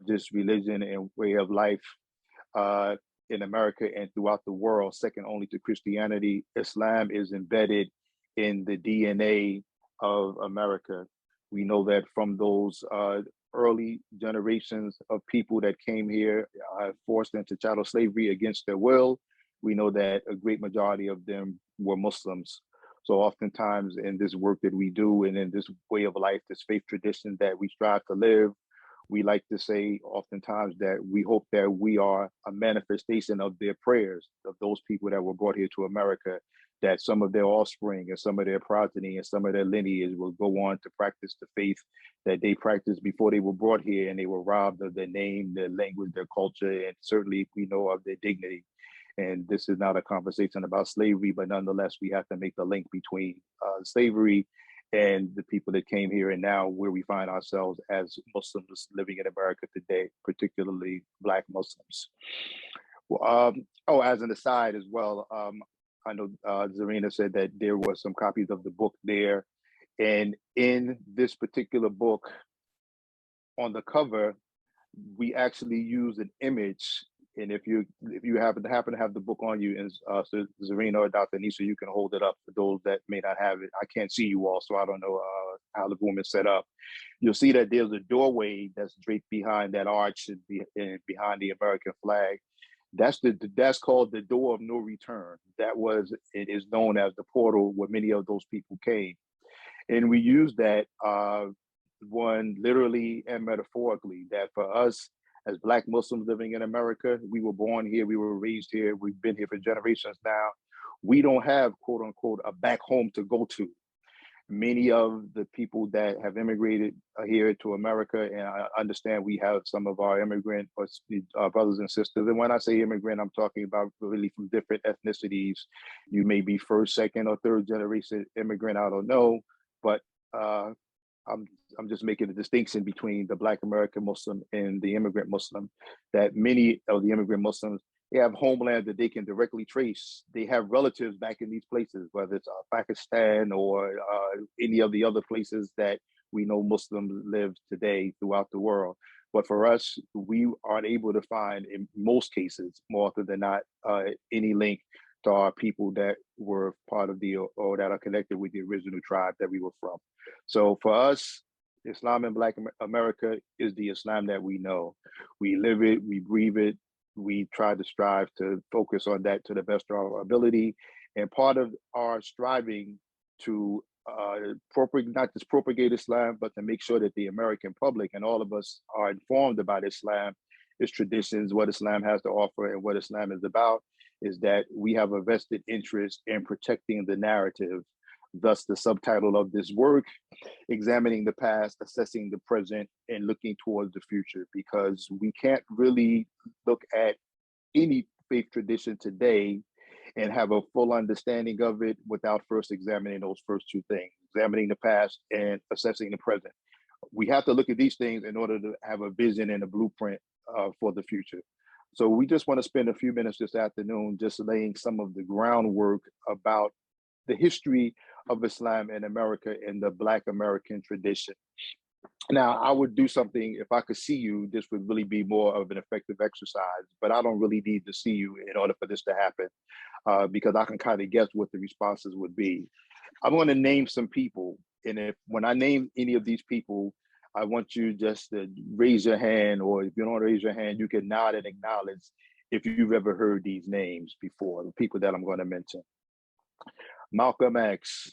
largest religion and way of life in America and throughout the world, second only to Christianity. Islam is embedded in the DNA of America. We know that from those early generations of people that came here, forced into chattel slavery against their will. We know that a great majority of them were Muslims. So oftentimes in this work that we do and in this way of life, this faith tradition that we strive to live, we like to say oftentimes that we hope that we are a manifestation of their prayers, of those people that were brought here to America, that some of their offspring and some of their progeny and some of their lineage will go on to practice the faith that they practiced before they were brought here, and they were robbed of their name, their language, their culture, and certainly we know of their dignity. And this is not a conversation about slavery, but nonetheless, we have to make the link between slavery and the people that came here and now where we find ourselves as Muslims living in America today, particularly Black Muslims. Well, as an aside as well, I know Zarina said that there were some copies of the book there. And in this particular book, on the cover, we actually use an image. And if you happen to have the book on you, and so Zarina or Dr. Nisa, you can hold it up for those that may not have it. I can't see you all, so I don't know how the room is set up. You'll see that there's a doorway that's draped behind that arch and behind the American flag. That's called the door of no return. It is known as the portal where many of those people came. And we use that one literally and metaphorically, that for us as Black Muslims living in America, we were born here, we were raised here, we've been here for generations now. We don't have, quote unquote, a back home to go to. Many of the people that have immigrated here to America, and I understand we have some of our immigrant brothers and sisters. And when I say immigrant, I'm talking about really from different ethnicities. You may be first, second, or third generation immigrant, I don't know, but I'm just making a distinction between the Black American Muslim and the immigrant Muslim, that many of the immigrant Muslims, they have homeland that they can directly trace. They have relatives back in these places, whether it's Pakistan or any of the other places that we know Muslims live today throughout the world. But for us, we aren't able to find, in most cases, more often than not, any link to our people that were part of or that are connected with the original tribe that we were from. So for us, Islam in Black America is the Islam that we know. We live it, we breathe it, we try to strive to focus on that to the best of our ability. And part of our striving to not just propagate Islam, but to make sure that the American public and all of us are informed about Islam, its traditions, what Islam has to offer, and what Islam is about, is that we have a vested interest in protecting the narrative. Thus, the subtitle of this work, examining the past, assessing the present, and looking towards the future, because we can't really look at any faith tradition today and have a full understanding of it without first examining those first two things, examining the past and assessing the present. We have to look at these things in order to have a vision and a blueprint for the future. So we just want to spend a few minutes this afternoon just laying some of the groundwork about the history of Islam in America and the Black American tradition. Now, I would do something, if I could see you, this would really be more of an effective exercise, but I don't really need to see you in order for this to happen, because I can kind of guess what the responses would be. I'm going to name some people, and when I name any of these people, I want you just to raise your hand, or if you don't raise your hand, you can nod and acknowledge if you've ever heard these names before, the people that I'm going to mention. Malcolm X,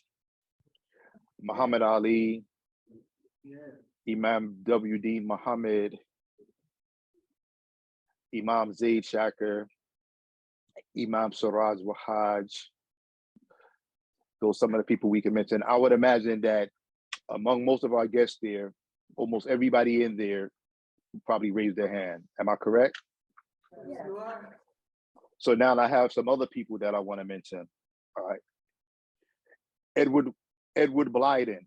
Muhammad Ali, Imam W.D. Muhammad, Imam Zaid Shakir, Imam Siraj Wahaj. Those are some of the people we can mention. I would imagine that among most of our guests there, almost everybody in there probably raised their hand. Am I correct? Yeah. So now I have some other people that I want to mention. All right. Edward Blyden,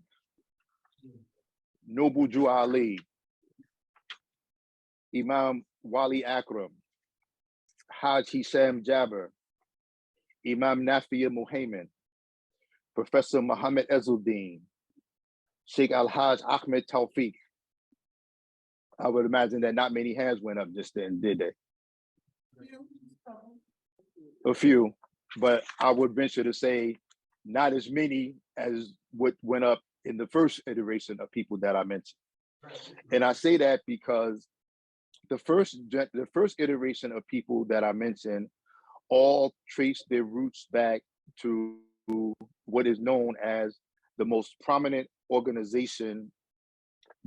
Noble Drew Ali, Imam Wali Akram, Haj Hisham Jabber, Imam Nafia Muhammad, Professor Muhammad Ezzuddin, Sheikh Al-Haj Ahmed Tawfiq, I would imagine that not many hands went up just then, did they? A few, but I would venture to say not as many as what went up in the first iteration of people that I mentioned. And I say that because the first iteration of people that I mentioned all trace their roots back to what is known as the most prominent organization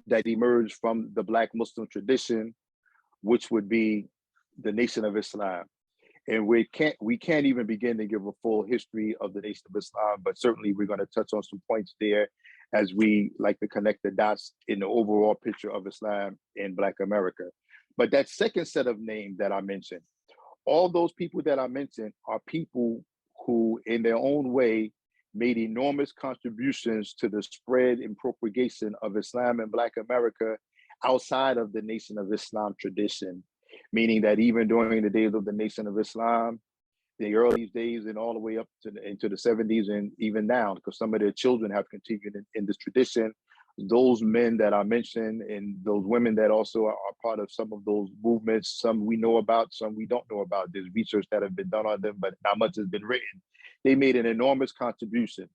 that emerged from the Black Muslim tradition, which would be the Nation of Islam. And we can't even begin to give a full history of the Nation of Islam, but certainly we're going to touch on some points there as we like to connect the dots in the overall picture of Islam in Black America. But that second set of names that I mentioned, all those people that I mentioned are people who in their own way made enormous contributions to the spread and propagation of Islam in Black America outside of the Nation of Islam tradition, meaning that even during the days of the Nation of Islam, the early days and all the way up to into the 70s and even now, because some of their children have continued in this tradition. Those men that I mentioned and those women that also are part of some of those movements, some we know about, some we don't know about. There's research that have been done on them, but not much has been written. They made an enormous contribution.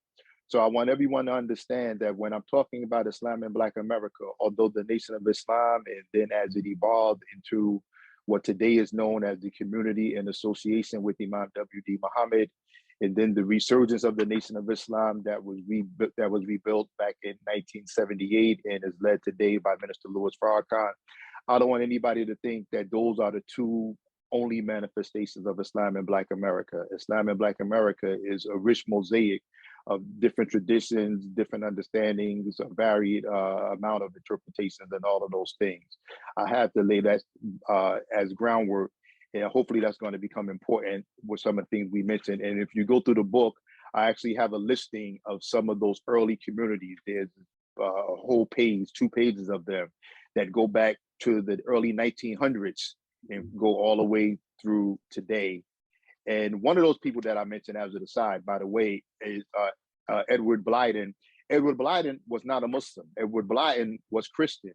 So I want everyone to understand that when I'm talking about Islam in Black America, although the Nation of Islam, and then as it evolved into what today is known as the Community in Association with Imam W.D. Muhammad, and then the resurgence of the Nation of Islam that was rebuilt back in 1978 and is led today by Minister Louis Farrakhan. I don't want anybody to think that those are the two only manifestations of Islam in Black America. Islam in Black America is a rich mosaic of different traditions, different understandings, a varied amount of interpretations and all of those things. I have to lay that as groundwork, and hopefully that's going to become important with some of the things we mentioned. And if you go through the book, I actually have a listing of some of those early communities. There's a whole page, 2 pages of them that go back to the early 1900s and go all the way through today. And one of those people that I mentioned as an aside, by the way, is Edward Blyden. Edward Blyden was not a Muslim. Edward Blyden was Christian,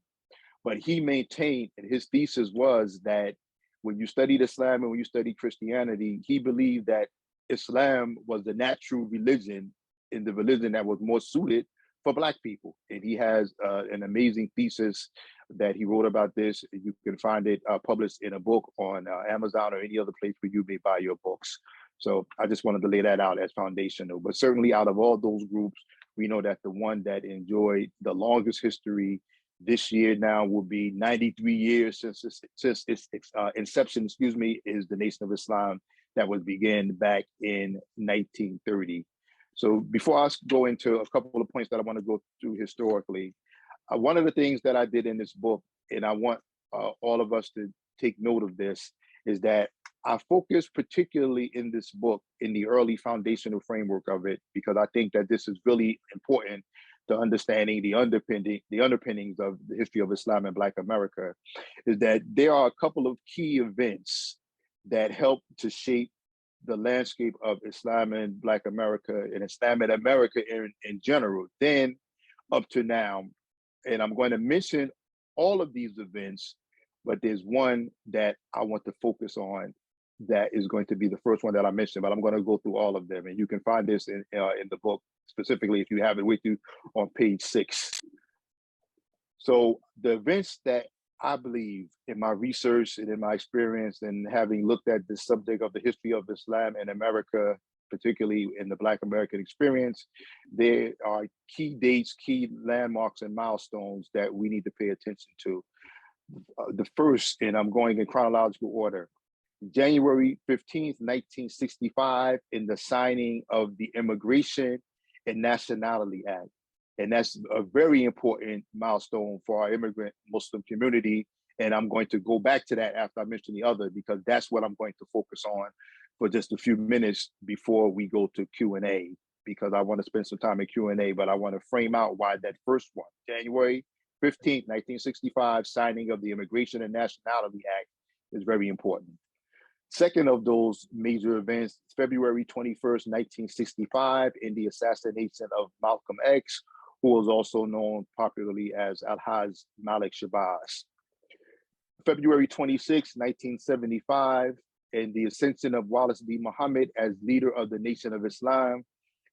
but he maintained, and his thesis was that when you studied Islam and when you studied Christianity, he believed that Islam was the natural religion and the religion that was more suited for Black people. And he has an amazing thesis that he wrote about this. You can find it published in a book on Amazon or any other place where you may buy your books. So I just wanted to lay that out as foundational. But certainly out of all those groups, we know that the one that enjoyed the longest history this year now will be 93 years since its inception, is the Nation of Islam that was began back in 1930. So before I go into a couple of points that I want to go through historically, one of the things that I did in this book, and I want all of us to take note of this, is that I focus particularly in this book in the early foundational framework of it, because I think that this is really important to understanding the underpinnings of the history of Islam in Black America, is that there are a couple of key events that help to shape the landscape of Islam in Black America and Islam in America in general, then up to now. And I'm going to mention all of these events, but there's one that I want to focus on that is going to be the first one that I mentioned, but I'm going to go through all of them. And you can find this in the book, specifically if you have it with you, on page 6. So the events that I believe in my research and in my experience and having looked at the subject of the history of Islam in America, particularly in the Black American experience, there are key dates, key landmarks and milestones that we need to pay attention to. The first, and I'm going in chronological order, January 15th, 1965, in the signing of the Immigration and Nationality Act. And that's a very important milestone for our immigrant Muslim community. And I'm going to go back to that after I mention the other, because that's what I'm going to focus on for just a few minutes before we go to Q&A, because I want to spend some time in Q&A, but I want to frame out why that first one, January 15th, 1965, signing of the Immigration and Nationality Act, is very important. Second of those major events, February 21st, 1965, in the assassination of Malcolm X, who was also known popularly as Alhaj Malik Shabazz. February 26, 1975, and the ascension of Wallace D. Muhammad as leader of the Nation of Islam,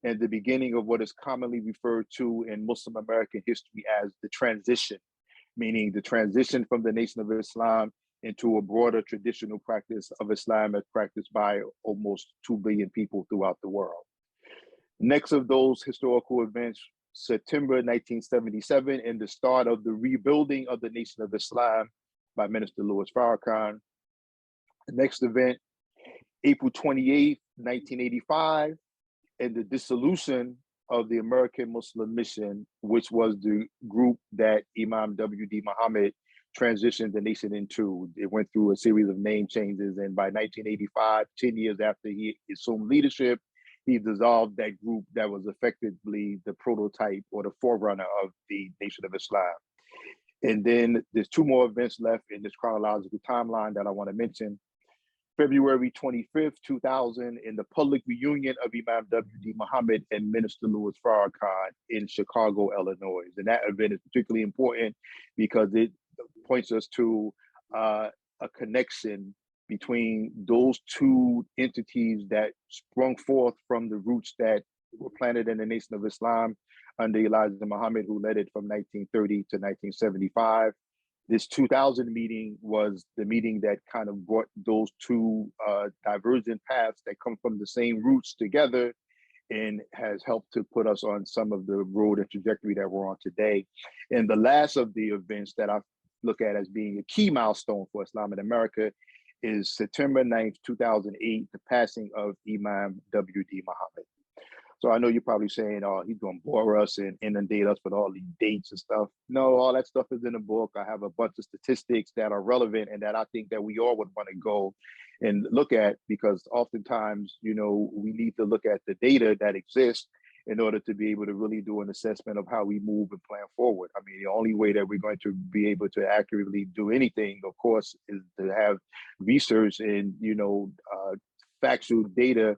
and the beginning of what is commonly referred to in Muslim American history as the transition, meaning the transition from the Nation of Islam into a broader traditional practice of Islam as practiced by almost 2 billion people throughout the world. Next of those historical events, September 1977, and the start of the rebuilding of the Nation of Islam by Minister Louis Farrakhan. The next event, April 28th, 1985, and the dissolution of the American Muslim Mission, which was the group that Imam W.D. Muhammad transitioned the nation into. It went through a series of name changes, and by 1985, 10 years after he assumed leadership, he dissolved that group that was effectively the prototype or the forerunner of the Nation of Islam. And then there's 2 more events left in this chronological timeline that I want to mention. February 25th, 2000, in the public reunion of Imam W.D. Muhammad and Minister Louis Farrakhan in Chicago, Illinois. And that event is particularly important because it points us to a connection between those 2 entities that sprung forth from the roots that were planted in the Nation of Islam under Elijah Muhammad, who led it from 1930 to 1975. This 2000 meeting was the meeting that kind of brought those 2 divergent paths that come from the same roots together, and has helped to put us on some of the road and trajectory that we're on today. And the last of the events that I look at as being a key milestone for Islam in America is September 9th, 2008, the passing of Imam W.D. Muhammad. So I know you're probably saying, oh, he's going to bore us and inundate us with all these dates and stuff. No, all that stuff is in the book. I have a bunch of statistics that are relevant and that I think that we all would want to go and look at, because oftentimes, you know, we need to look at the data that exists in order to be able to really do an assessment of how we move and plan forward. I mean, the only way that we're going to be able to accurately do anything, of course, is to have research and, you know, factual data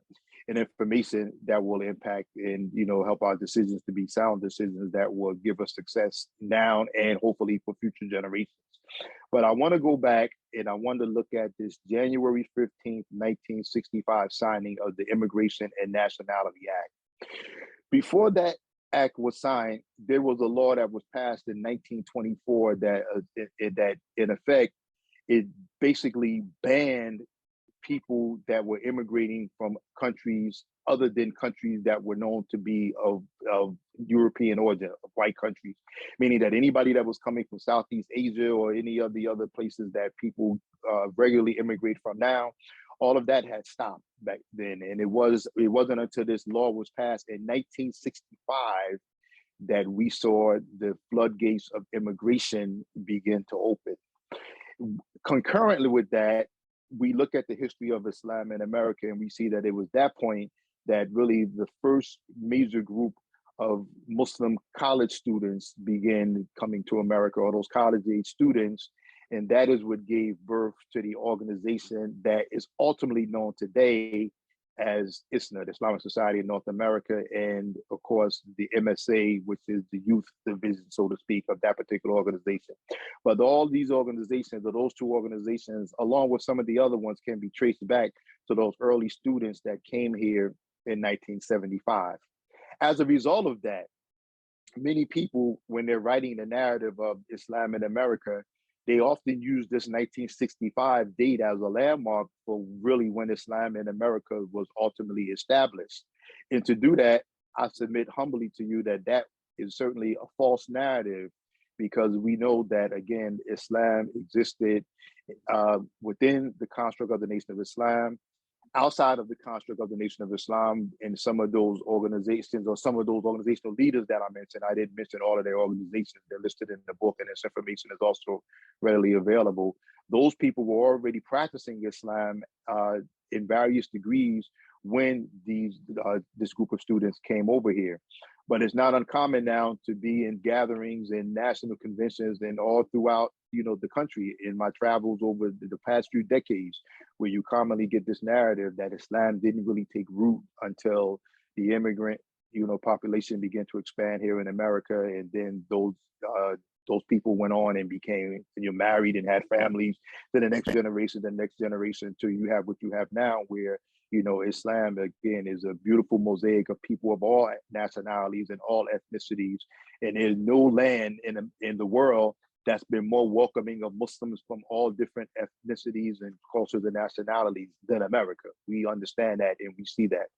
and information that will impact and, you know, help our decisions to be sound decisions that will give us success now and hopefully for future generations. But I want to go back and I want to look at this January 15th, 1965 signing of the Immigration and Nationality Act. Before that act was signed, there was a law that was passed in 1924 that in effect, it basically banned people that were immigrating from countries other than countries that were known to be of European origin, of white countries, meaning that anybody that was coming from Southeast Asia or any of the other places that people regularly immigrate from now, all of that had stopped back then. And it wasn't until this law was passed in 1965 that we saw the floodgates of immigration begin to open. Concurrently with that, we look at the history of Islam in America and we see that it was that point that really the first major group of Muslim college students began coming to America, or those college-age students, and that is what gave birth to the organization that is ultimately known today as ISSA, the Islamic Society of North America, and of course the MSA, which is the youth division, so to speak, of that particular organization. But all these organizations, or those 2 organizations, along with some of the other ones, can be traced back to those early students that came here in 1975. As a result of that, many people, when they're writing the narrative of Islam in America, they often use this 1965 date as a landmark for really when Islam in America was ultimately established. And to do that, I submit humbly to you that that is certainly a false narrative, because we know that, again, Islam existed within the construct of the Nation of Islam, outside of the construct of the Nation of Islam, and some of those organizations or some of those organizational leaders that I mentioned. I didn't mention all of their organizations. They're listed in the book, and this information is also readily available. Those people were already practicing Islam in various degrees when this group of students came over here. But it's not uncommon now to be in gatherings and national conventions and all throughout, you know, the country in my travels over the past few decades, where you commonly get this narrative that Islam didn't really take root until the immigrant, you know, population began to expand here in America, and then those those people went on and became, and you're married and had families, then the next generation, until you have what you have now, where, you know, Islam, again, is a beautiful mosaic of people of all nationalities and all ethnicities. And there's no land in the world that's been more welcoming of Muslims from all different ethnicities and cultures and nationalities than America. We understand that and we see that.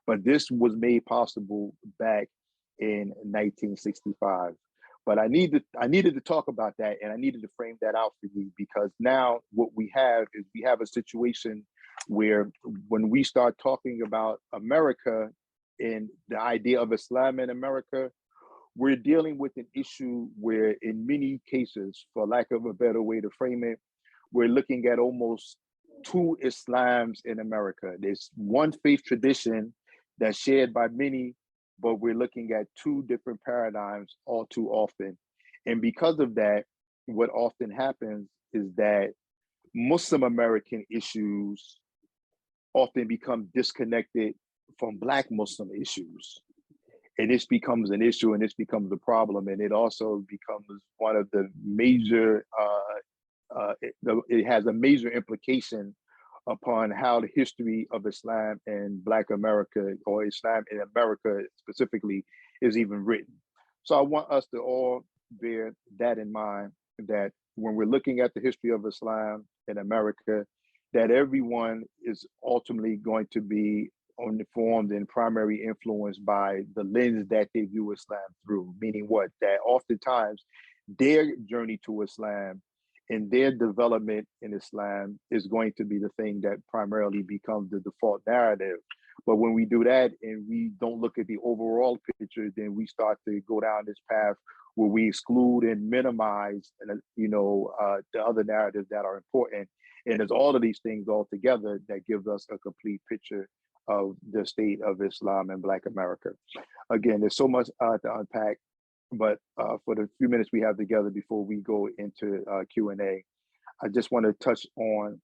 But this was made possible back in 1965. But I needed to talk about that, and I needed to frame that out for you, because now what we have is we have a situation where when we start talking about America and the idea of Islam in America, we're dealing with an issue where in many cases, for lack of a better way to frame it, we're looking at almost two Islams in America. There's one faith tradition that's shared by many, but we're looking at two different paradigms all too often. And because of that, what often happens is that Muslim American issues often become disconnected from Black Muslim issues. And this becomes an issue, and this becomes a problem. And it also becomes one of the major, it has a major implication upon how the history of Islam and Black America, or Islam in America specifically, is even written. So I want us to all bear that in mind, that when we're looking at the history of Islam in America, that everyone is ultimately going to be informed and primary influenced by the lens that they view Islam through. Meaning what? That oftentimes their journey to Islam and their development in Islam is going to be the thing that primarily becomes the default narrative. But when we do that and we don't look at the overall picture, then we start to go down this path where we exclude and minimize, the other narratives that are important. And it's all of these things all together that gives us a complete picture of the state of Islam in Black America. Again, there's so much to unpack, but for the few minutes we have together before we go into Q&A, I just want to touch on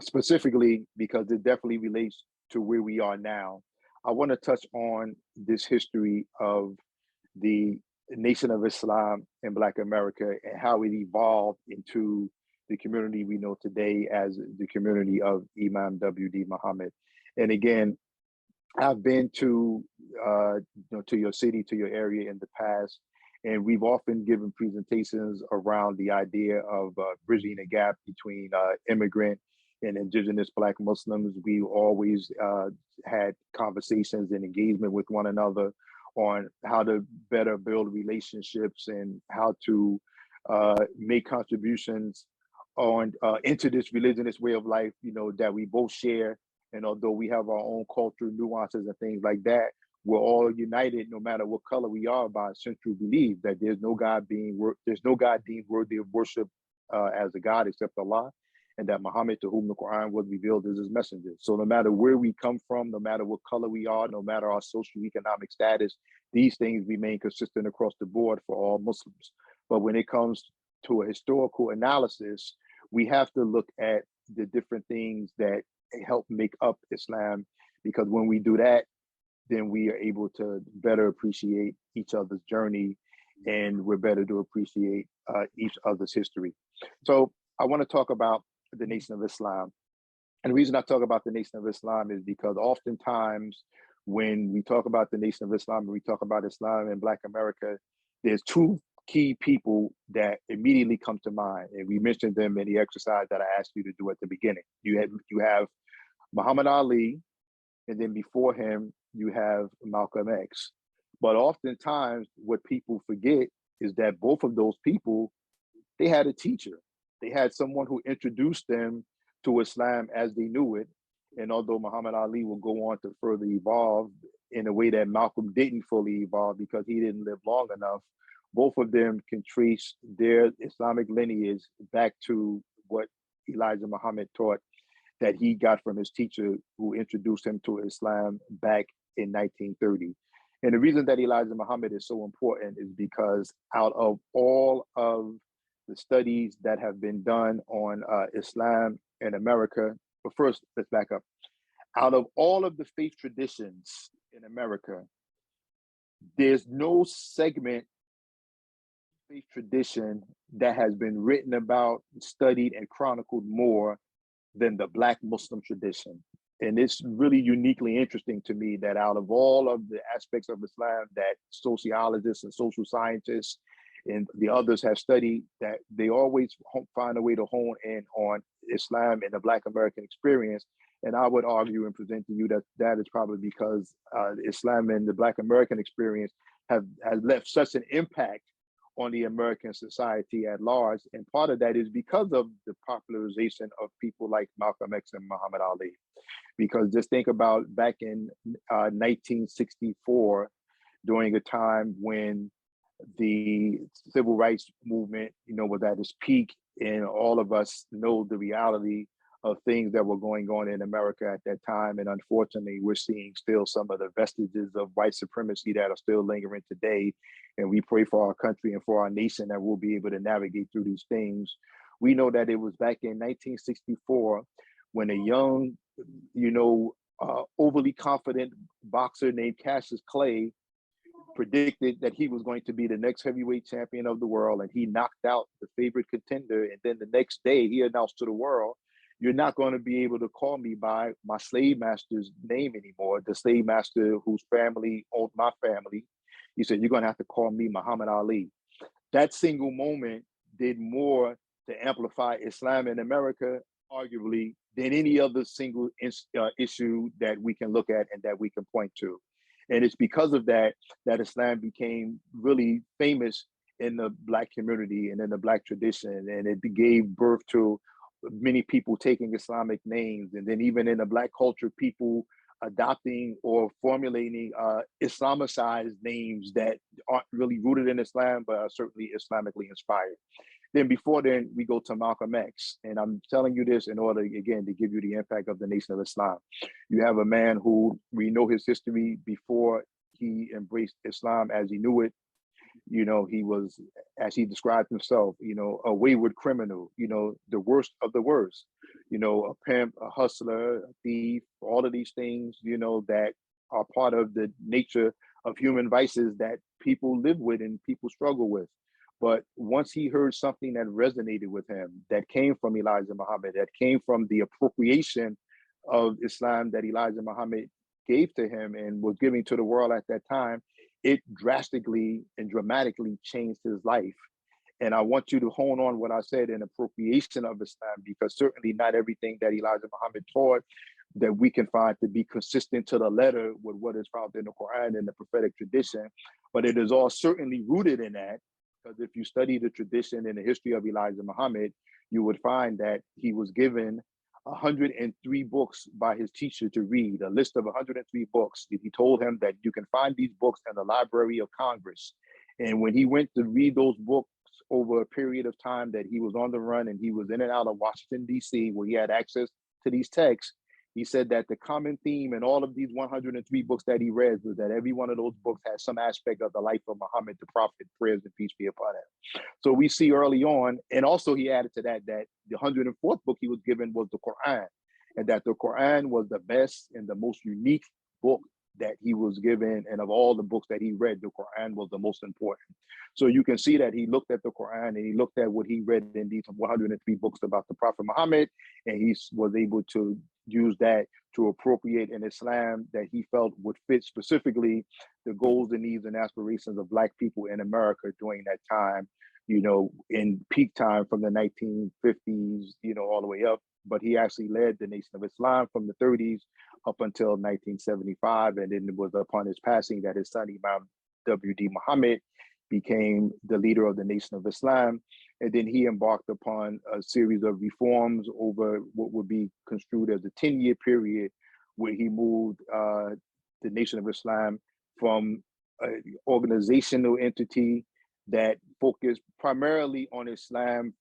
specifically, because it definitely relates to where we are now. I want to touch on this history of the Nation of Islam in Black America and how it evolved into the community we know today as the community of Imam W.D. Muhammad. And again, I've been to your city, to your area in the past, and we've often given presentations around the idea of bridging the gap between immigrant and indigenous Black Muslims. We always had conversations and engagement with one another on how to better build relationships and how to make contributions on into this religionist way of life, that we both share. And although we have our own cultural nuances and things like that, we're all united, no matter what color we are, by a central belief that there's no God deemed worthy of worship as a God except Allah, and that Muhammad, to whom the Quran was revealed, is his messenger. So no matter where we come from, no matter what color we are, no matter our social economic status, these things remain consistent across the board for all Muslims. But when it comes to a historical analysis, we have to look at the different things that help make up Islam, because when we do that, then we are able to better appreciate each other's journey, and we're better to appreciate each other's history. So I want to talk about the Nation of Islam. And the reason I talk about the Nation of Islam is because oftentimes when we talk about the Nation of Islam and we talk about Islam in Black America, there's two key people that immediately come to mind. And we mentioned them in the exercise that I asked you to do at the beginning. You have Muhammad Ali, and then before him, you have Malcolm X. But oftentimes what people forget is that both of those people, they had a teacher. They had someone who introduced them to Islam as they knew it. And although Muhammad Ali will go on to further evolve in a way that Malcolm didn't fully evolve because he didn't live long enough, both of them can trace their Islamic lineage back to what Elijah Muhammad taught that he got from his teacher who introduced him to Islam back in 1930. And the reason that Elijah Muhammad is so important is because out of all of the studies that have been done on Islam in America, but first, let's back up. Out of all of the faith traditions in America, there's no segment faith tradition that has been written about, studied, and chronicled more than the Black Muslim tradition. And it's really uniquely interesting to me that out of all of the aspects of Islam that sociologists and social scientists and the others have studied, that they always find a way to hone in on Islam and the Black American experience. And I would argue and present to you that that is probably because Islam and the Black American experience has left such an impact on the American society at large. And part of that is because of the popularization of people like Malcolm X and Muhammad Ali. Because just think about back in 1964, during a time when the civil rights movement, was at its peak, and all of us know the reality of things that were going on in America at that time. And unfortunately, we're seeing still some of the vestiges of white supremacy that are still lingering today. And we pray for our country and for our nation that we'll be able to navigate through these things. We know that it was back in 1964 when a young, overly confident boxer named Cassius Clay predicted that he was going to be the next heavyweight champion of the world, and he knocked out the favorite contender. And then the next day he announced to the world, you're not going to be able to call me by my slave master's name anymore, the slave master whose family owned my family. He said, you're going to have to call me Muhammad Ali. That single moment did more to amplify Islam in America, arguably, than any other single issue that we can look at and that we can point to. And it's because of that that Islam became really famous in the Black community and in the Black tradition. And it gave birth to many people taking Islamic names. And then even in the Black culture, people adopting or formulating Islamicized names that aren't really rooted in Islam, but are certainly Islamically inspired. Then before then, we go to Malcolm X. And I'm telling you this in order, again, to give you the impact of the Nation of Islam. You have a man who we know his history before he embraced Islam as he knew it. He was, as he described himself, a wayward criminal, the worst of the worst, a pimp, a hustler, a thief, all of these things, that are part of the nature of human vices that people live with and people struggle with. But once he heard something that resonated with him, that came from Elijah Muhammad, that came from the appropriation of Islam that Elijah Muhammad gave to him and was giving to the world at that time, it drastically and dramatically changed his life. And I want you to hone on what I said in appropriation of Islam, because certainly not everything that Elijah Muhammad taught that we can find to be consistent to the letter with what is found in the Quran and the prophetic tradition, but it is all certainly rooted in that. Because if you study the tradition and the history of Elijah Muhammad, you would find that he was given 103 books by his teacher to read, a list of 103 books. He told him that you can find these books in the Library of Congress. And when he went to read those books over a period of time that he was on the run and he was in and out of Washington, D.C., where he had access to these texts, he said that the common theme in all of these 103 books that he read was that every one of those books had some aspect of the life of Muhammad, the prophet, prayers and peace be upon him. So we see early on, and also he added to that the 104th book he was given was the Quran, and that the Quran was the best and the most unique book that he was given. And of all the books that he read, the Quran was the most important. So you can see that he looked at the Quran and he looked at what he read in these 103 books about the Prophet Muhammad, and he was able to use that to appropriate an Islam that he felt would fit specifically the goals and needs and aspirations of Black people in America during that time, in peak time from the 1950s, all the way up. But he actually led the Nation of Islam from the 30s up until 1975. And then it was upon his passing that his son, Imam W.D. Muhammad, became the leader of the Nation of Islam. And then he embarked upon a series of reforms over what would be construed as a 10-year period, where he moved the Nation of Islam from an organizational entity that focused primarily on Islam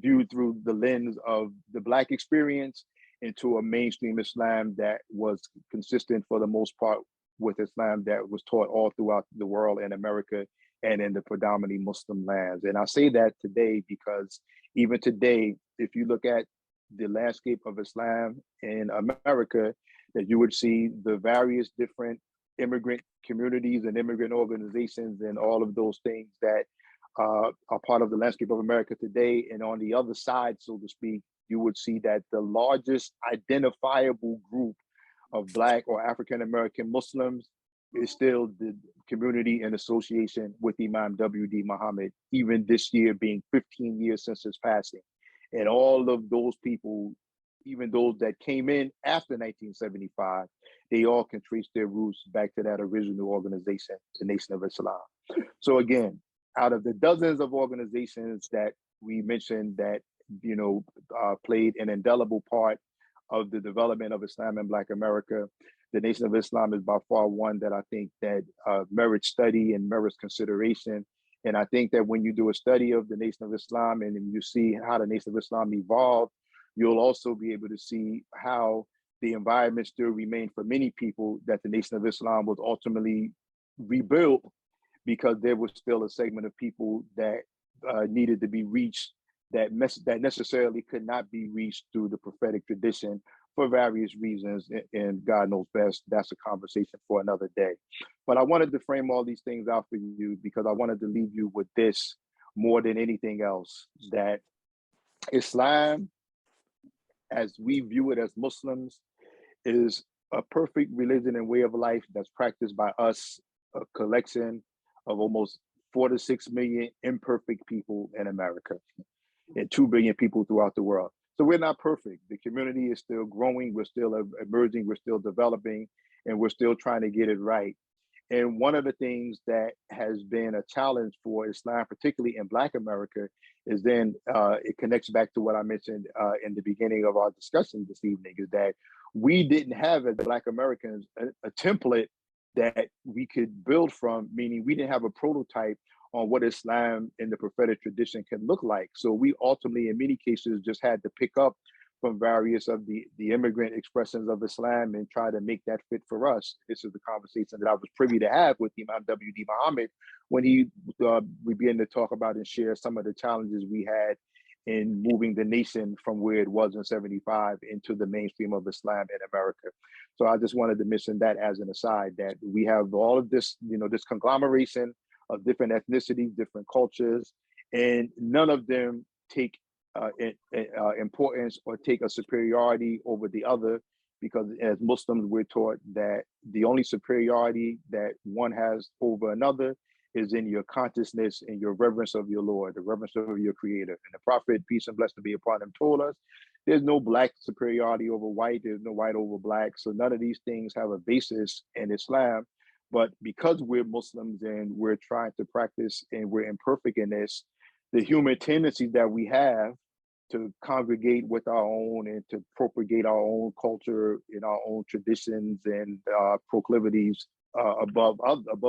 viewed through the lens of the Black experience into a mainstream Islam that was consistent for the most part with Islam that was taught all throughout the world in America and in the predominantly Muslim lands. And I say that today because even today, if you look at the landscape of Islam in America, that you would see the various different immigrant communities and immigrant organizations and all of those things that are part of the landscape of America today. And on the other side, so to speak, you would see that the largest identifiable group of Black or African American Muslims is still the community and association with Imam W.D. Muhammad, even this year being 15 years since his passing. And all of those people, even those that came in after 1975, they all can trace their roots back to that original organization, the Nation of Islam. So again, out of the dozens of organizations that we mentioned that played an indelible part of the development of Islam in Black America, the Nation of Islam is by far one that I think that merits study and merits consideration. And I think that when you do a study of the Nation of Islam and you see how the Nation of Islam evolved, you'll also be able to see how the environment still remained for many people that the Nation of Islam was ultimately rebuilt, because there was still a segment of people that needed to be reached that necessarily could not be reached through the prophetic tradition for various reasons, and God knows best. That's a conversation for another day. But I wanted to frame all these things out for you because I wanted to leave you with this more than anything else, that Islam, as we view it as Muslims, is a perfect religion and way of life that's practiced by us, a collection of almost 4 to 6 million imperfect people in America and 2 billion people throughout the world. So we're not perfect. The community is still growing. We're still emerging. We're still developing, and we're still trying to get it right. And one of the things that has been a challenge for Islam, particularly in Black America, is then it connects back to what I mentioned in the beginning of our discussion this evening, is that we didn't have, as Black Americans, a template that we could build from, meaning we didn't have a prototype on what Islam in the prophetic tradition can look like. So we ultimately, in many cases, just had to pick up from various of the immigrant expressions of Islam and try to make that fit for us. This is the conversation that I was privy to have with Imam W.D. Muhammad when we began to talk about and share some of the challenges we had in moving the nation from where it was in 75 into the mainstream of Islam in America. So I just wanted to mention that as an aside, that we have all of this, this conglomeration of different ethnicities, different cultures, and none of them take importance or take a superiority over the other, because as Muslims, we're taught that the only superiority that one has over another is in your consciousness and your reverence of your Lord, the reverence of your Creator. And the Prophet, peace and blessing be upon him, told us there's no Black superiority over white, there's no white over Black. So none of these things have a basis in Islam. But because we're Muslims and we're trying to practice and we're imperfect in this, the human tendencies that we have to congregate with our own and to propagate our own culture and our own traditions and proclivities above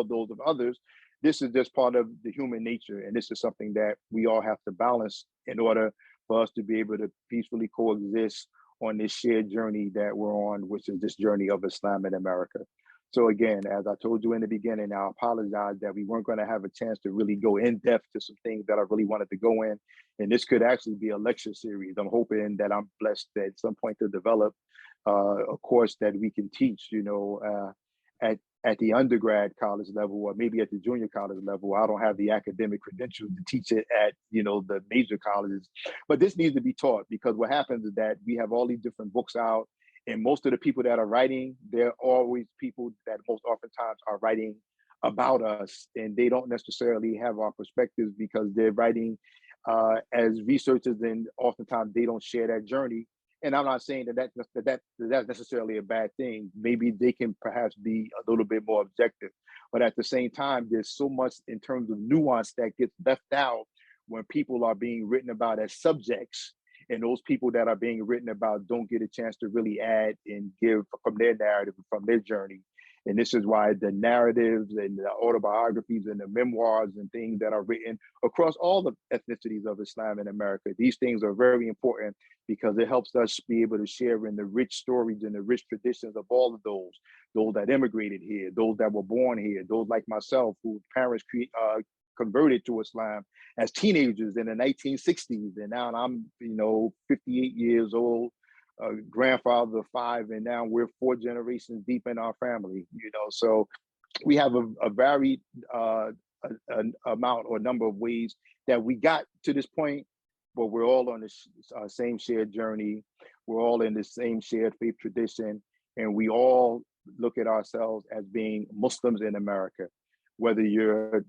those of others, this is just part of the human nature. And this is something that we all have to balance in order for us to be able to peacefully coexist on this shared journey that we're on, which is this journey of Islam in America. So again, as I told you in the beginning, I apologize that we weren't going to have a chance to really go in depth to some things that I really wanted to go in. And this could actually be a lecture series. I'm hoping that I'm blessed at some point to develop a course that we can teach, at the undergrad college level, or maybe at the junior college level. I don't have the academic credentials to teach it at, the major colleges, but this needs to be taught, because what happens is that we have all these different books out, and most of the people that are writing, they're always people that most oftentimes are writing about us, and they don't necessarily have our perspectives because they're writing as researchers, and oftentimes they don't share that journey. And I'm not saying that's necessarily a bad thing. Maybe they can perhaps be a little bit more objective, but at the same time, there's so much in terms of nuance that gets left out when people are being written about as subjects, and those people that are being written about don't get a chance to really add and give from their narrative, from their journey. And this is why the narratives and the autobiographies and the memoirs and things that are written across all the ethnicities of Islam in America, these things are very important, because it helps us be able to share in the rich stories and the rich traditions of all of those that immigrated here, those that were born here, those like myself whose parents converted to Islam as teenagers in the 1960s. And now I'm, 58 years old, grandfather of 5, and now we're 4 generations deep in our family, so we have a varied an amount or number of ways that we got to this point, but we're all on the same shared journey. We're all in the same shared faith tradition, and we all look at ourselves as being Muslims in America, whether you're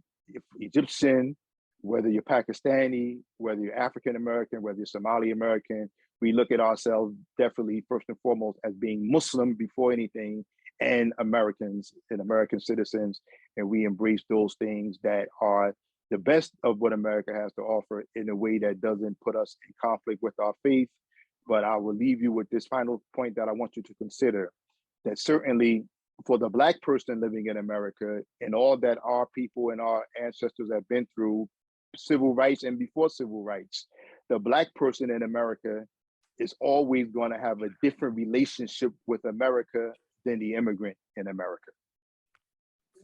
Egyptian, whether you're Pakistani, whether you're African American, whether you're Somali American. We look at ourselves definitely first and foremost as being Muslim before anything, and Americans and American citizens, and we embrace those things that are the best of what America has to offer in a way that doesn't put us in conflict with our faith. But I will leave you with this final point that I want you to consider, that certainly for the Black person living in America and all that our people and our ancestors have been through, civil rights and before civil rights, the Black person in America is always going to have a different relationship with America than the immigrant in America.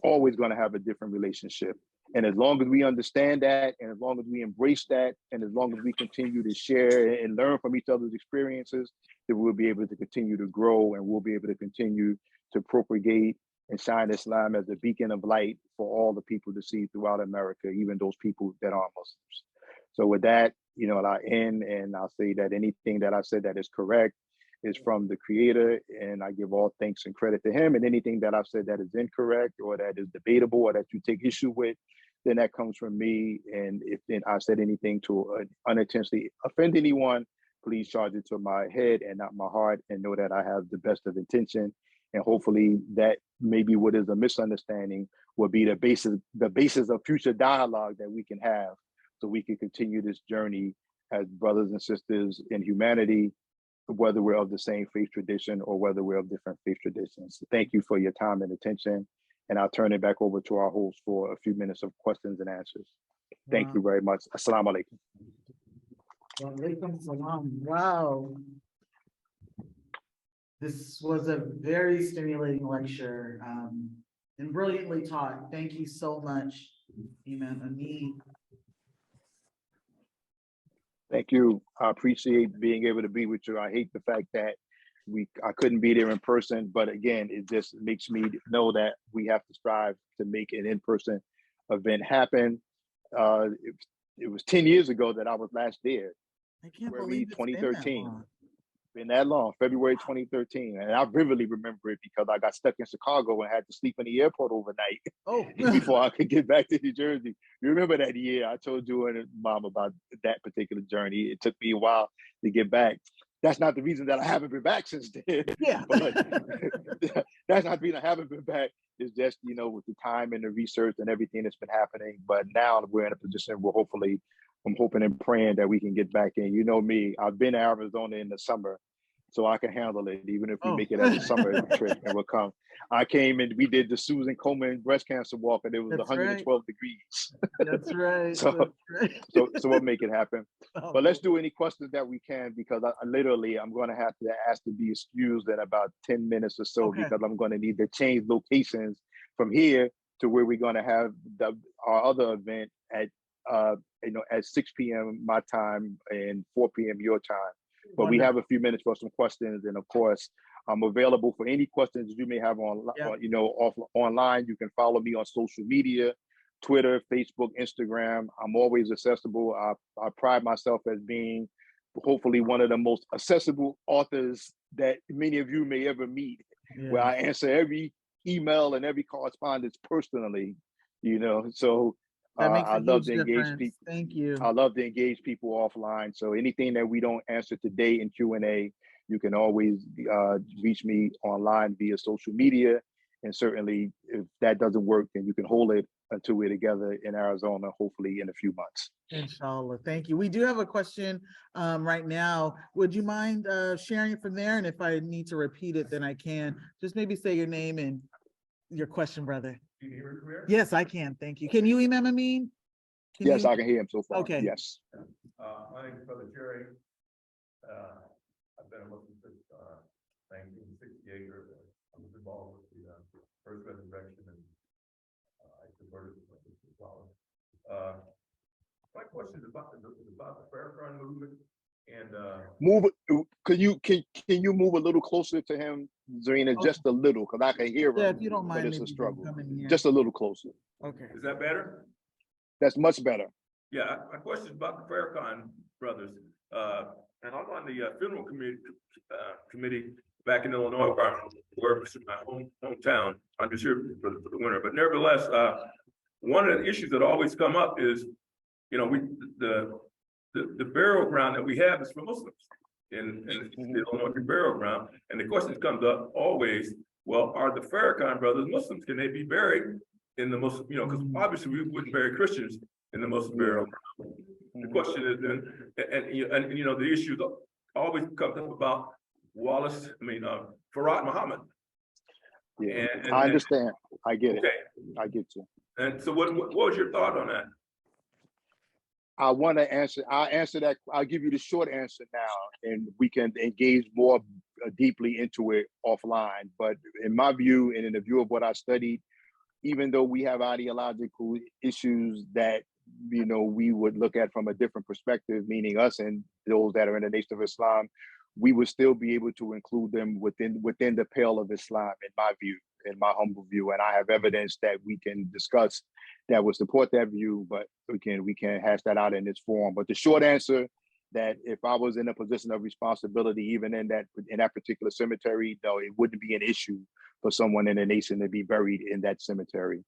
Always going to have a different relationship. And as long as we understand that, and as long as we embrace that, and as long as we continue to share and learn from each other's experiences, then we'll be able to continue to grow, and we'll be able to continue to propagate and shine Islam as a beacon of light for all the people to see throughout America, even those people that aren't Muslims. So with that, I'll end and I'll say that anything that I said that is correct is from the Creator, and I give all thanks and credit to Him. And anything that I've said that is incorrect or that is debatable or that you take issue with, then that comes from me. And if then I said anything to unintentionally offend anyone, please charge it to my head and not my heart, and know that I have the best of intention. And hopefully that maybe what is a misunderstanding will be the basis of future dialogue that we can have, so we can continue this journey as brothers and sisters in humanity, whether we're of the same faith tradition or whether we're of different faith traditions. Thank you for your time and attention. And I'll turn it back over to our host for a few minutes of questions and answers. Thank you very much. Assalamu alaikum. Wa alaikum salam. Wow. This was a very stimulating lecture and brilliantly taught. Thank you so much, Imam Amin. Thank you. I appreciate being able to be with you. I hate the fact that I couldn't be there in person, but again, it just makes me know that we have to strive to make an in-person event happen. It was 10 years ago that I was last there. I can't believe it's 2013. Been that long, February 2013. And I vividly remember it because I got stuck in Chicago and had to sleep in the airport overnight before I could get back to New Jersey. You remember that year? I told you and Mom about that particular journey. It took me a while to get back. That's not the reason that I haven't been back since then. Yeah. But that's not the reason I haven't been back. It's just, with the time and the research and everything that's been happening. But now we're in a position where I'm hoping and praying that we can get back in. You know me, I've been to Arizona in the summer, so I can handle it, even if we make it as a summer trip and we'll come. I came and we did the Susan Komen breast cancer walk, and it was 112 degrees. That's right. So we'll make it happen. But let's do any questions that we can, because I'm going to have to ask to be excused in about 10 minutes or so, because I'm going to need to change locations from here to where we're going to have our other event at 6 p.m. my time and 4 p.m. your time. But we have a few minutes for some questions, and of course, I'm available for any questions you may have online. You can follow me on social media, Twitter, Facebook, Instagram. I'm always accessible. I pride myself as being hopefully one of the most accessible authors that many of you may ever meet, where I answer every email and every correspondence personally, so I love to engage people. Thank you. I love to engage people offline. So anything that we don't answer today in Q&A, you can always reach me online via social media. And certainly if that doesn't work, then you can hold it until we're together in Arizona, hopefully in a few months. Inshallah. Thank you. We do have a question right now. Would you mind sharing it from there? And if I need to repeat it, then I can. Just maybe say your name and your question, brother. Can you hear me? Yes, I can. Thank you. Can you, Imam Amin? Yes, I can hear him so far. Okay. Yes. My name is Brother Jerry. I've been a Muslim since 1968. I was involved with the First Resurrection, and I converted to Islam. My question is about the Farrakhan movement. And can you move a little closer to him, Zarina, just a little, because I can hear him. Yeah, if you don't mind, but it's a struggle. Just a little closer. Okay. Is that better? That's much better. Yeah, my question is about the Farrakhan brothers. And I'm on the funeral committee back in Illinois, where it's my hometown. I'm just here for the winter, but nevertheless, one of the issues that always come up is, you know, the burial ground that we have is for Muslims in the Illinois burial ground, and the question comes up always: well, are the Farrakhan brothers Muslims? Can they be buried in the Muslim? You know, because obviously we wouldn't bury Christians in the Muslim burial ground. The question is then, and you know, the issue always comes up about Farad Muhammad. Yeah, I understand. I get it. I get you. And so what was your thought on that? I want to answer. I'll answer that. I'll give you the short answer now, and we can engage more deeply into it offline. But in my view, and in the view of what I studied, even though we have ideological issues that, you know, we would look at from a different perspective, meaning us and those that are in the Nation of Islam, we would still be able to include them within the pale of Islam, in my view, in my humble view. And I have evidence that we can discuss that would support that view, but we can hash that out in this forum. But the short answer, that if I was in a position of responsibility, even in that particular cemetery, no, it wouldn't be an issue for someone in the nation to be buried in that cemetery.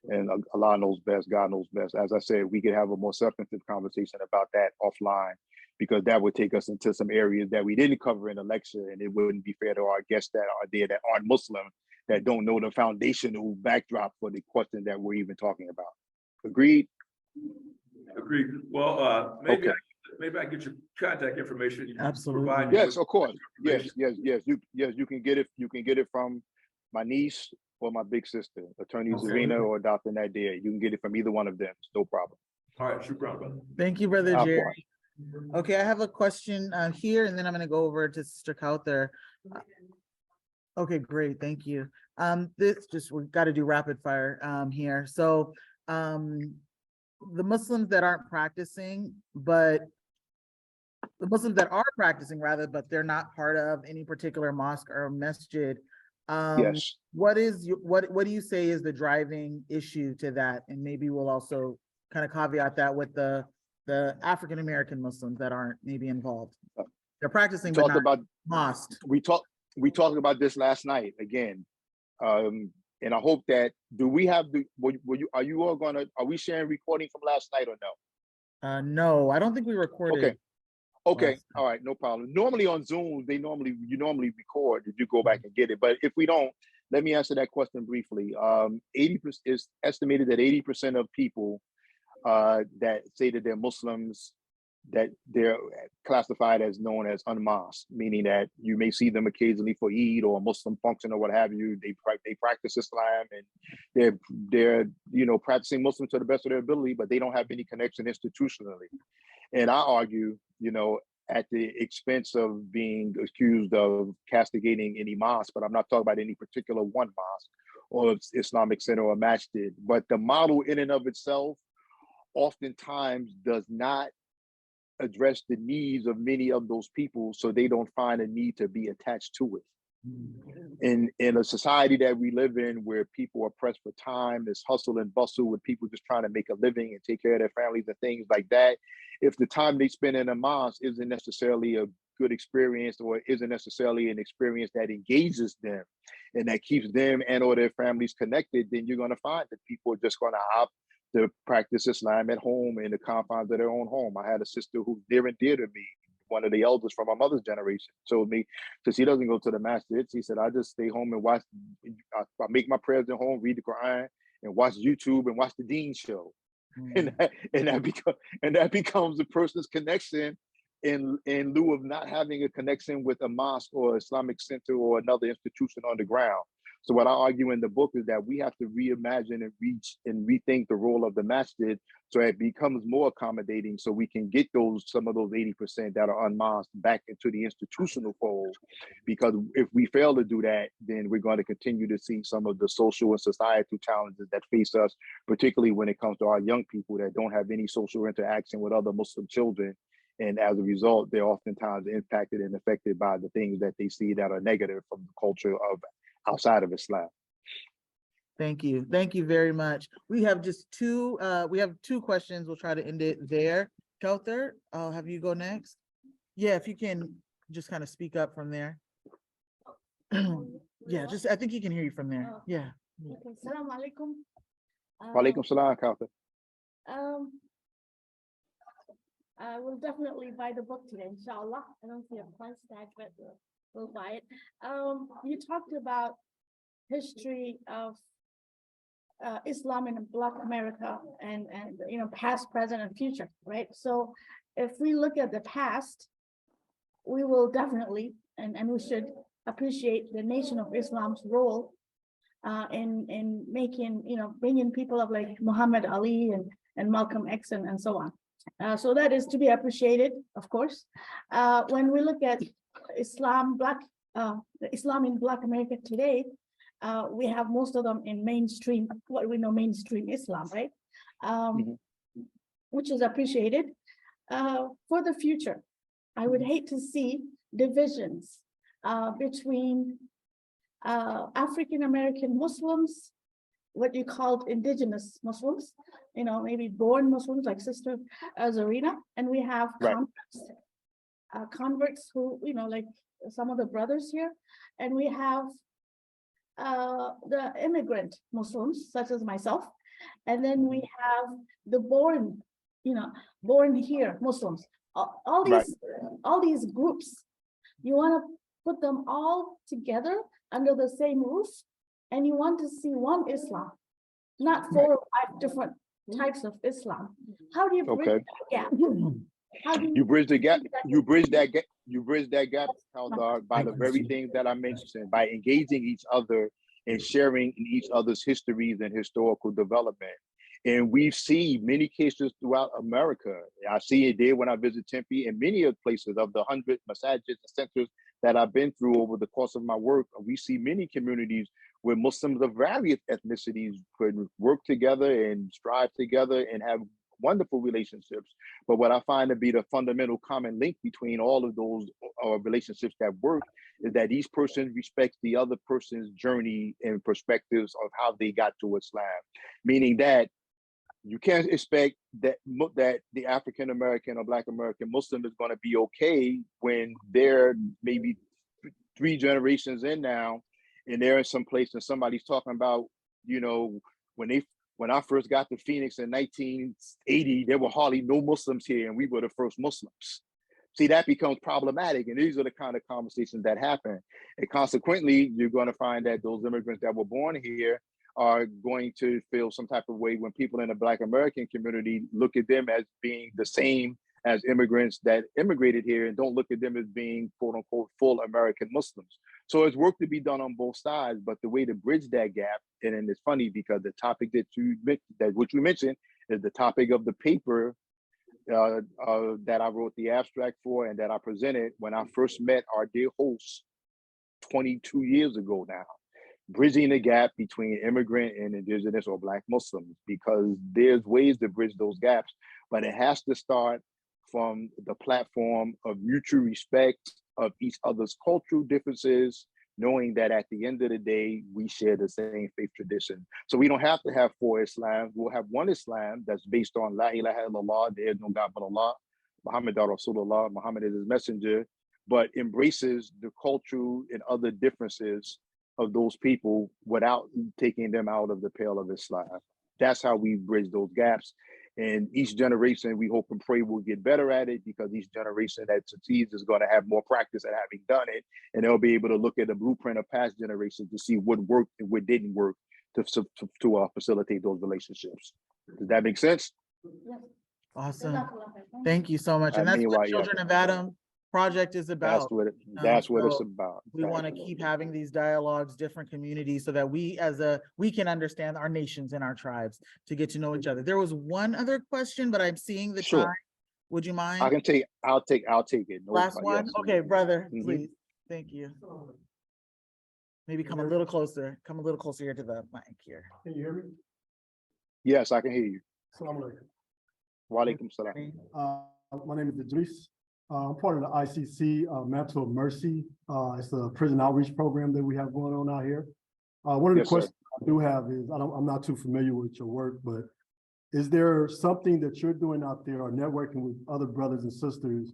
And Allah knows best, God knows best. As I said, we could have a more substantive conversation about that offline, because that would take us into some areas that we didn't cover in the lecture, and it wouldn't be fair to our guests that are there that aren't Muslim, that don't know the foundational backdrop for the question that we're even talking about. Agreed? Agreed. Well, maybe I get your contact information. Absolutely. Yes, of course. Yes. You can get it. You can get it from my niece or my big sister, Attorney Zarina or Dr. Nadir. You can get it from either one of them. It's no problem. All right, shukran, brother. Thank you, Brother Jerry. Okay, I have a question here, and then I'm going to go over to Sister Kauthar. Okay, great. Thank you. We've got to do rapid fire here. So the Muslims that aren't practicing, but the Muslims that are practicing rather, but they're not part of any particular mosque or masjid. Yes. What do you say is the driving issue to that? And maybe we'll also kind of caveat that with the African-American Muslims that aren't maybe involved. They're practicing, but not about mosque. We talked about this last night again. And I hope that, are we sharing recording from last night or no? No, I don't think we recorded. Okay, all right, no problem. Normally on Zoom, you normally record if you go back and get it. But if we don't, let me answer that question briefly. 80% is estimated that 80% of people that say that they're Muslims, that they're classified as known as unmasked, meaning that you may see them occasionally for Eid or a Muslim function or what have you. They practice Islam, and they're practicing Muslim to the best of their ability, but they don't have any connection institutionally. And I argue, at the expense of being accused of castigating any mosque, but I'm not talking about any particular one mosque or Islamic center or masjid, but the model in and of itself oftentimes does not address the needs of many of those people, so they don't find a need to be attached to it. In a society that we live in, where people are pressed for time, there's hustle and bustle with people just trying to make a living and take care of their families and things like that, if the time they spend in a mosque isn't necessarily a good experience, or isn't necessarily an experience that engages them and that keeps them and or their families connected, then you're going to find that people are just going to opt to practice Islam at home in the confines of their own home. I had a sister who's near and dear to me, one of the elders from my mother's generation, told me, so she doesn't go to the masjid. She said, I just stay home and watch, I make my prayers at home, read the Quran, and watch YouTube and watch the Deen show. And that becomes a person's connection in lieu of not having a connection with a mosque or Islamic center or another institution on the ground. So what I argue in the book is that we have to reimagine and rethink the role of the masjid so it becomes more accommodating, so we can get some of those 80% that are unmasked back into the institutional fold. Because if we fail to do that, then we're going to continue to see some of the social and societal challenges that face us, particularly when it comes to our young people that don't have any social interaction with other Muslim children. And as a result, they're oftentimes impacted and affected by the things that they see that are negative from the culture of outside of Islam. Thank you. Thank you very much. We have just two, we have two questions. We'll try to end it there. Kauthar, I'll have you go next. Yeah, if you can just kind of speak up from there. Yeah, just, I think he can hear you from there. Yeah. Okay, Assalamu alaikum. Walaikum salam, Kauthar. Um, I will definitely buy the book today, inshallah. I don't see a price tag, but we'll buy it. You talked about history of Islam in Black America and past, present, and future, right? So if we look at the past, we will definitely and we should appreciate the Nation of Islam's role in making, bringing people of like Muhammad Ali and Malcolm X and so on. So that is to be appreciated, of course. When we look at Islam in Black America today, we have most of them in mainstream, what we know mainstream Islam, right? Which is appreciated. For the future, I would hate to see divisions between African-American Muslims, what you called indigenous Muslims, maybe born Muslims like Sister Zarina, and we have converts who, like some of the brothers here, and we have the immigrant Muslims, such as myself, and then we have the born here Muslims. All these groups, you want to put them all together under the same roof, and you want to see one Islam, not 4 or 5 different types of Islam. How do you bridge that gap? How do you bridge the gap? You bridge that gap. You bridge that gap, Kauthar, by the very things that I mentioned, by engaging each other and sharing in each other's histories and historical development. And we've seen many cases throughout America. I see it there when I visit Tempe and many other places of the 100 masajids and centers that I've been through over the course of my work. We see many communities where Muslims of various ethnicities could work together and strive together and have wonderful relationships. But what I find to be the fundamental common link between all of those relationships that work is that each person respects the other person's journey and perspectives of how they got to Islam. Meaning that you can't expect that the African American or Black American Muslim is going to be okay when they're maybe 3 generations in now, and they're in some place and somebody's talking about, when I first got to Phoenix in 1980, there were hardly no Muslims here, and we were the first Muslims. See, that becomes problematic, and these are the kind of conversations that happen. And consequently, you're going to find that those immigrants that were born here are going to feel some type of way when people in the Black American community look at them as being the same as immigrants that immigrated here and don't look at them as being quote unquote full American Muslims. So it's work to be done on both sides, but the way to bridge that gap, and it's funny because the topic which you mentioned is the topic of the paper that I wrote the abstract for and that I presented when I first met our dear hosts 22 years ago now. Bridging the gap between immigrant and indigenous or Black Muslims, because there's ways to bridge those gaps, but it has to start from the platform of mutual respect of each other's cultural differences, knowing that at the end of the day, we share the same faith tradition. So we don't have to have 4 Islams. We'll have one Islam that's based on La ilaha illallah, there is no God but Allah, Muhammad Rasulullah, Muhammad is his messenger, but embraces the cultural and other differences of those people without taking them out of the pale of Islam. That's how we bridge those gaps. And each generation, we hope and pray will get better at it, because each generation that succeeds is going to have more practice at having done it. And they'll be able to look at the blueprint of past generations to see what worked and what didn't work to facilitate those relationships. Does that make sense? Yes. Awesome. Thank you so much. And that's what Children of Adam project is about. That's what it's about. We want to keep having these dialogues, different communities, so that we can understand our nations and our tribes to get to know each other. There was one other question, but I'm seeing the time. Would you mind? I can take. I'll take it. No Last one. yes. Okay, brother, please. Thank you. Maybe come a little closer. Come a little closer here to the mic here. Can you hear me? Yes, I can hear you. Assalamu alaikum. Wa alaikum salam. My name is Idris. I'm part of the ICC Mantle of Mercy. It's a prison outreach program that we have going on out here. One of the Yes, sir. questions I do have is, I'm not too familiar with your work, but is there something that you're doing out there or networking with other brothers and sisters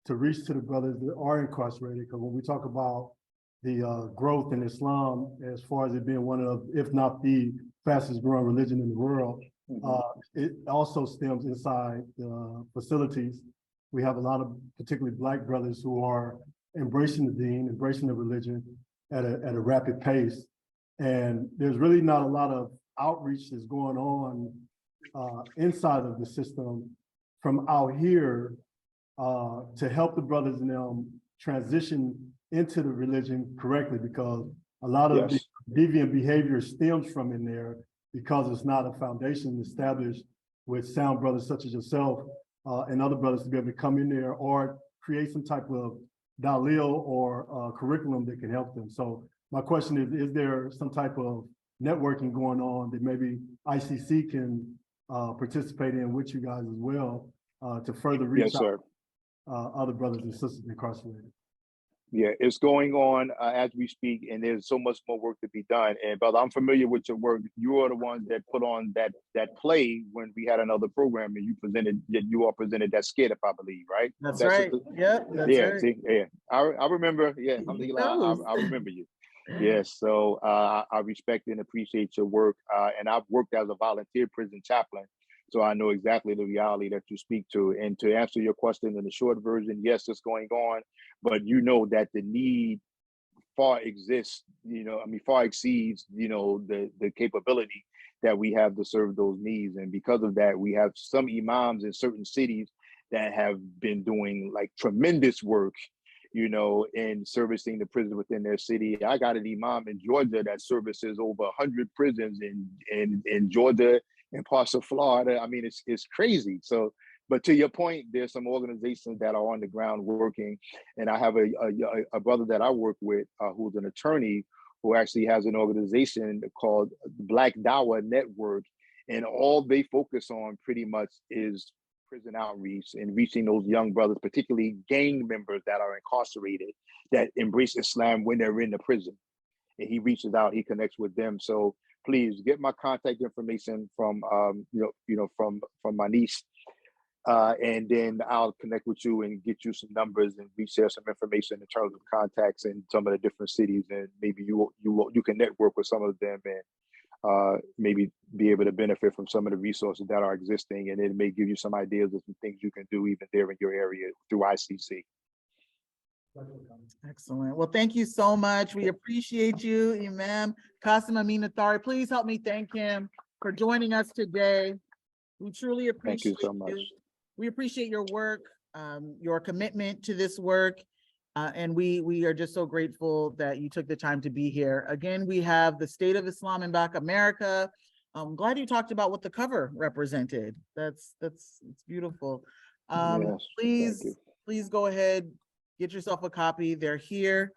to reach to the brothers that are incarcerated? Because when we talk about the growth in Islam, as far as it being one of, if not the fastest growing religion in the world, it also stems inside the facilities. We have a lot of particularly Black brothers who are embracing the deen, embracing the religion at a rapid pace. And there's really not a lot of outreach that's going on inside of the system from out here to help the brothers in them transition into the religion correctly, because a lot of the deviant behavior stems from in there because it's not a foundation established with sound brothers such as yourself and other brothers to be able to come in there or create some type of dalil or curriculum that can help them. So my question is there some type of networking going on that maybe ICC can participate in with you guys as well to further reach out other brothers and sisters incarcerated? Yeah, it's going on as we speak, and there's so much more work to be done. And brother, I'm familiar with your work. You are the ones that put on that play when we had another program, and you all presented that skit, if I believe, right? That's right. Yep. That's right. See, yeah. I remember. Yeah, I remember you. Yes. So I respect and appreciate your work, and I've worked as a volunteer prison chaplain. So I know exactly the reality that you speak to. And to answer your question in the short version, yes, it's going on, but you know that the need far exists, far exceeds, the capability that we have to serve those needs. And because of that, we have some imams in certain cities that have been doing like tremendous work, in servicing the prison within their city. I got an imam in Georgia that services over 100 prisons in Georgia and parts of Florida. I mean, it's crazy. So, but to your point, there's some organizations that are on the ground working, and I have a brother that I work with who's an attorney who actually has an organization called Black Dawah Network, and all they focus on pretty much is prison outreach and reaching those young brothers, particularly gang members that are incarcerated, that embrace Islam when they're in the prison. And he reaches out, he connects with them. So please get my contact information from from my niece, and then I'll connect with you and get you some numbers, and we share some information in terms of contacts in some of the different cities, and maybe you can network with some of them and maybe be able to benefit from some of the resources that are existing, and it may give you some ideas of some things you can do even there in your area through ICC. Excellent. Well, thank you so much. We appreciate you, Imam Qasim Amin Nathari. Please help me thank him for joining us today. We truly appreciate Thank you so much. We appreciate your work, your commitment to this work, and we are just so grateful that you took the time to be here. Again, we have the State of Islam in Black America. I'm glad you talked about what the cover represented. It's beautiful. Yes, please go ahead, get yourself a copy. They're here.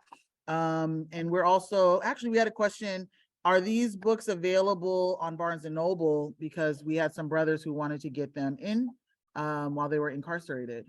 And we're also, actually, we had a question. Are these books available on Barnes & Noble? Because we had some brothers who wanted to get them in while they were incarcerated.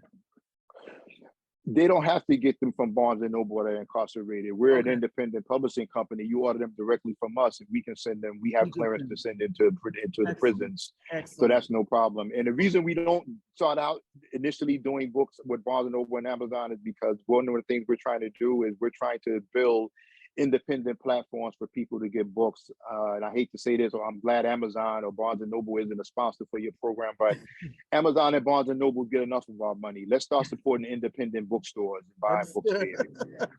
They don't have to get them from Barnes & Noble that are incarcerated. We're an independent publishing company. You order them directly from us, and we can send them. We have clearance to send into the prisons. Excellent. So that's no problem. And the reason we don't start out initially doing books with Barnes & Noble and Amazon is because one of the things we're trying to do is we're trying to build independent platforms for people to get books. And I hate to say this, or I'm glad Amazon or Barnes & Noble isn't a sponsor for your program, but Amazon and Barnes & Noble get enough of our money. Let's start supporting independent bookstores and buying books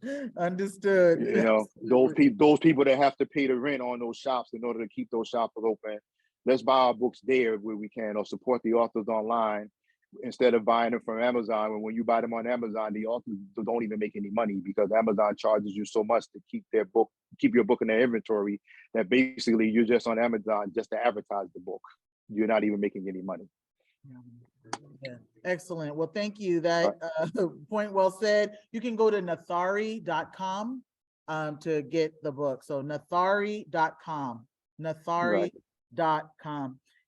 there. Understood. Those people that have to pay the rent on those shops in order to keep those shops open, let's buy our books there where we can, or support the authors online instead of buying them from Amazon. And when you buy them on Amazon, the authors don't even make any money because Amazon charges you so much to keep your book in their inventory that basically you're just on Amazon just to advertise the book. You're not even making any money. Yeah. Excellent. Well, thank you. That point well said. You can go to nathari.com to get the book. So nathari.com, nathari.com.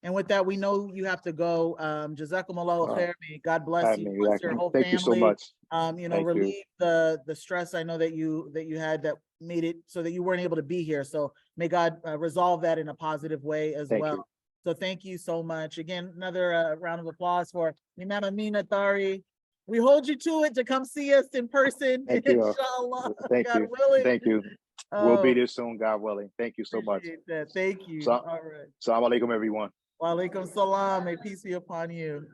And with that, we know you have to go. Jazakumullah khair. May God bless you, Amin. bless your whole Thank you so family. much. You know, Thank you. relieve the stress I know that you had that made it so that you weren't able to be here. So may God resolve that in a positive way as Thank well. you. So thank you so much. Again, another round of applause for Imam Amin Nathari. We hold you to it to come see us in person, Thank you. inshallah. Thank God you. willing. Thank you. We'll be Oh, there soon, God willing. Thank you so much. appreciate that. Thank you. So, All right. Assalamu alaikum, everyone. Wa alaikum salam. May peace be upon you.